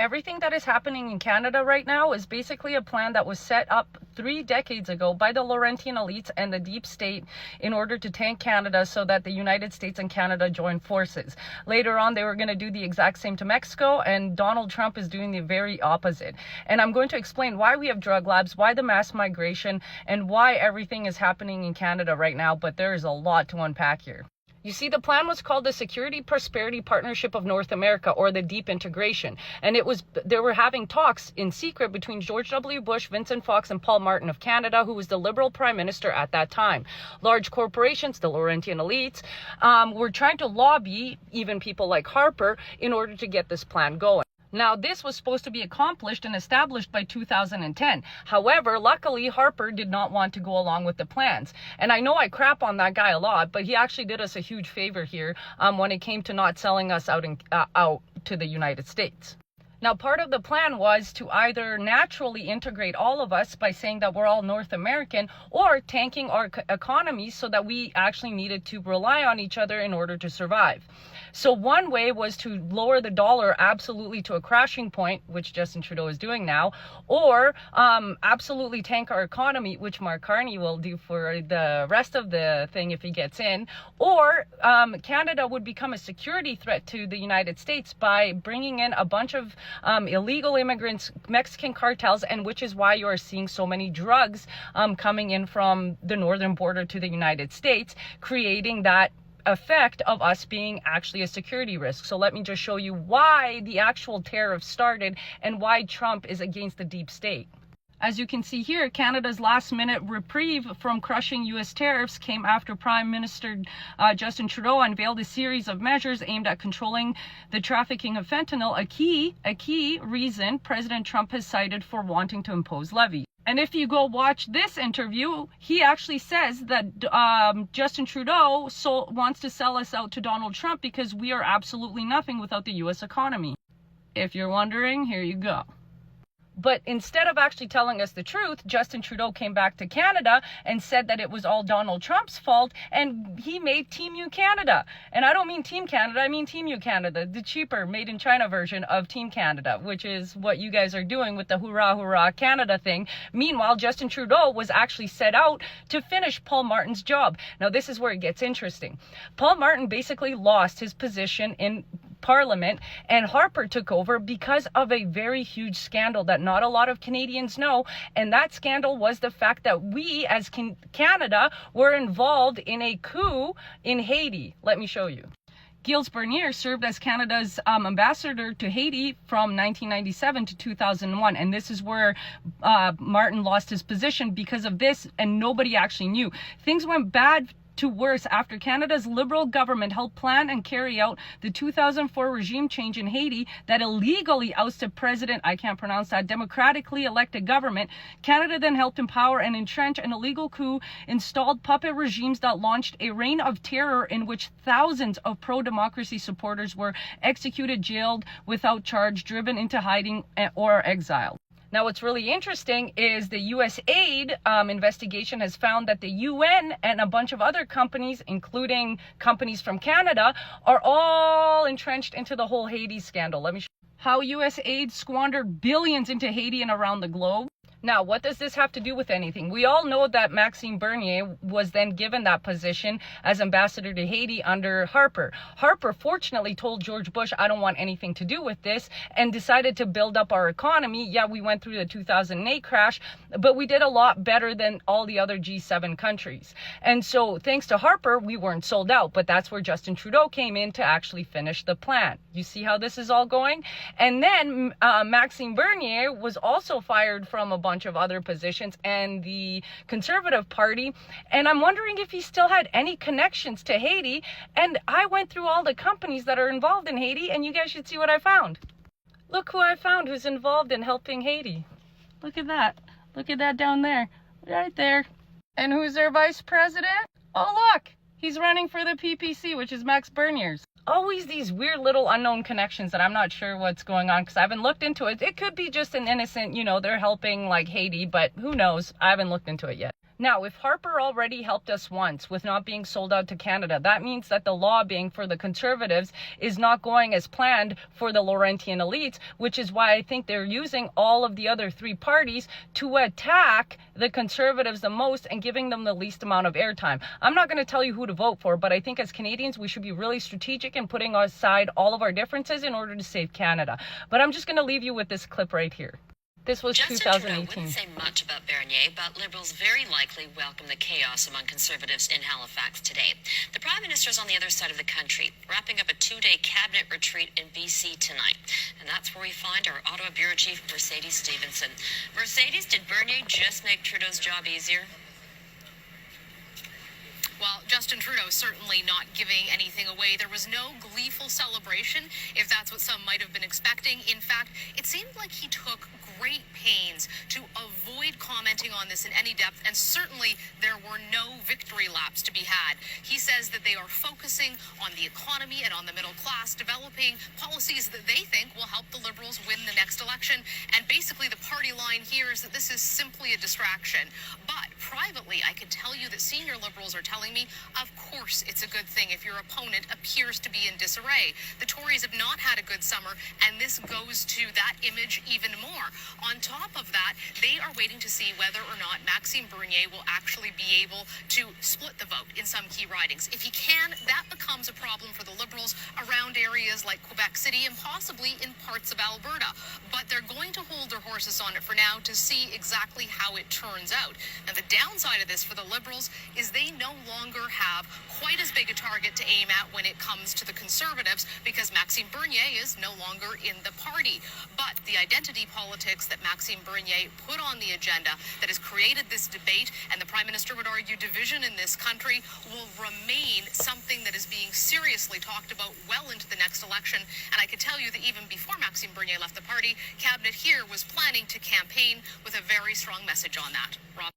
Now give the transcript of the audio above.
Everything that is happening in Canada right now is basically a plan that was set up 3 decades ago by the Laurentian elites and the deep state in order to tank Canada so that the United States and Canada join forces. Later on, they were going to do the exact same to Mexico, and Donald Trump is doing the very opposite. And I'm going to explain why we have drug labs, why the mass migration, and why everything is happening in Canada right now, but there is a lot to unpack here. You see, the plan was called the Security Prosperity Partnership of North America, or the Deep Integration. And they were having talks in secret between George W. Bush, Vincent Fox, and Paul Martin of Canada, who was the Liberal Prime Minister at that time. Large corporations, the Laurentian elites, were trying to lobby even people like Harper in order to get this plan going. Now, this was supposed to be accomplished and established by 2010. However, luckily, Harper did not want to go along with the plans. And I know I crap on that guy a lot, but he actually did us a huge favor here when it came to not selling us out to the United States. Now, part of the plan was to either naturally integrate all of us by saying that we're all North American, or tanking our economies so that we actually needed to rely on each other in order to survive. So one way was to lower the dollar absolutely to a crashing point, which Justin Trudeau is doing now, or absolutely tank our economy, which Mark Carney will do for the rest of the thing if he gets in, or Canada would become a security threat to the United States by bringing in a bunch of illegal immigrants, Mexican cartels, and which is why you are seeing so many drugs coming in from the northern border to the United States, creating that effect of us being actually a security risk. So let me just show you why the actual tariff started and why Trump is against the deep state. As you can see here, Canada's last-minute reprieve from crushing U.S. tariffs came after Prime Minister Justin Trudeau unveiled a series of measures aimed at controlling the trafficking of fentanyl, a key reason President Trump has cited for wanting to impose levies. And if you go watch this interview, he actually says that Justin Trudeau wants to sell us out to Donald Trump because we are absolutely nothing without the U.S. economy. If you're wondering, here you go. But instead of actually telling us the truth, Justin Trudeau came back to Canada and said that it was all Donald Trump's fault, and he made Team U Canada. And I don't mean Team Canada, I mean Team U Canada, the cheaper made in China version of Team Canada, which is what you guys are doing with the hurrah, hurrah Canada thing. Meanwhile, Justin Trudeau was actually set out to finish Paul Martin's job. Now, this is where it gets interesting. Paul Martin basically lost his position in Parliament, and Harper took over because of a very huge scandal that not a lot of Canadians know, and that scandal was the fact that we as Canada were involved in a coup in Haiti. Let me show you. Gilles Bernier served as Canada's ambassador to Haiti from 1997 to 2001, and this is where Martin lost his position because of this, and nobody actually knew. Things went bad to worse after Canada's Liberal government helped plan and carry out the 2004 regime change in Haiti that illegally ousted President, I can't pronounce that, democratically elected government. Canada then helped empower and entrench an illegal coup, installed puppet regimes that launched a reign of terror in which thousands of pro-democracy supporters were executed, jailed without charge, driven into hiding, or exiled. Now, what's really interesting is the U.S. aid investigation has found that the UN and a bunch of other companies, including companies from Canada, are all entrenched into the whole Haiti scandal. Let me show you how U.S. aid squandered billions into Haiti and around the globe. Now, what does this have to do with anything? We all know that Maxime Bernier was then given that position as ambassador to Haiti under Harper. Harper fortunately told George Bush, I don't want anything to do with this, and decided to build up our economy. Yeah, we went through the 2008 crash, but we did a lot better than all the other G7 countries. And so thanks to Harper, we weren't sold out, but that's where Justin Trudeau came in to actually finish the plan. You see how this is all going? And then Maxime Bernier was also fired from a bunch of other positions and the Conservative Party, and I'm wondering if he still had any connections to Haiti. And I went through all the companies that are involved in Haiti, and you guys should see what I found. Look who I found who's involved in helping Haiti. Look at that. Look at that down there. Right there. And who's their vice president? Oh, look. He's running for the PPC, which is Max Bernier's. Always these weird little unknown connections that I'm not sure what's going on because I haven't looked into it. It could be just an innocent, they're helping like Haiti, but who knows? I haven't looked into it yet. Now, if Harper already helped us once with not being sold out to Canada, that means that the lobbying for the Conservatives is not going as planned for the Laurentian elites, which is why I think they're using all of the other three parties to attack the Conservatives the most and giving them the least amount of airtime. I'm not going to tell you who to vote for, but I think as Canadians, we should be really strategic in putting aside all of our differences in order to save Canada. But I'm just going to leave you with this clip right here. This was Justin 2018. Trudeau wouldn't say much about Bernier, but Liberals very likely welcome the chaos among Conservatives in Halifax today. The Prime Minister is on the other side of the country, wrapping up a 2-day cabinet retreat in BC tonight. And that's where we find our Ottawa Bureau Chief, Mercedes Stevenson. Mercedes, did Bernier just make Trudeau's job easier? Well, Justin Trudeau certainly not giving anything away. There was no gleeful celebration, if that's what some might have been expecting. In fact, it seemed like he took great pains to avoid commenting on this in any depth, and certainly there were no victory laps to be had. He says that they are focusing on the economy and on the middle class, developing policies that they think will help the Liberals win the next election. And basically the party line here is that this is simply a distraction. But privately, I can tell you that senior Liberals are telling me, of course it's a good thing if your opponent appears to be in disarray. The Tories have not had a good summer, and this goes to that image even more. On top of that, they are waiting to see whether or not Maxime Bernier will actually be able to split the vote in some key ridings. If he can, that becomes a problem for the Liberals around areas like Quebec City and possibly in parts of Alberta. But they're going to hold their horses on it for now to see exactly how it turns out. And the downside of this for the Liberals is they no longer have quite as big a target to aim at when it comes to the Conservatives, because Maxime Bernier is no longer in the party. But the identity politics that Maxime Bernier put on the agenda that has created this debate, and the Prime Minister would argue division in this country, will remain something that is being seriously talked about well into the next election. And I can tell you that even before Maxime Bernier left the party, Cabinet here was planning to campaign with a very strong message on that. Rob?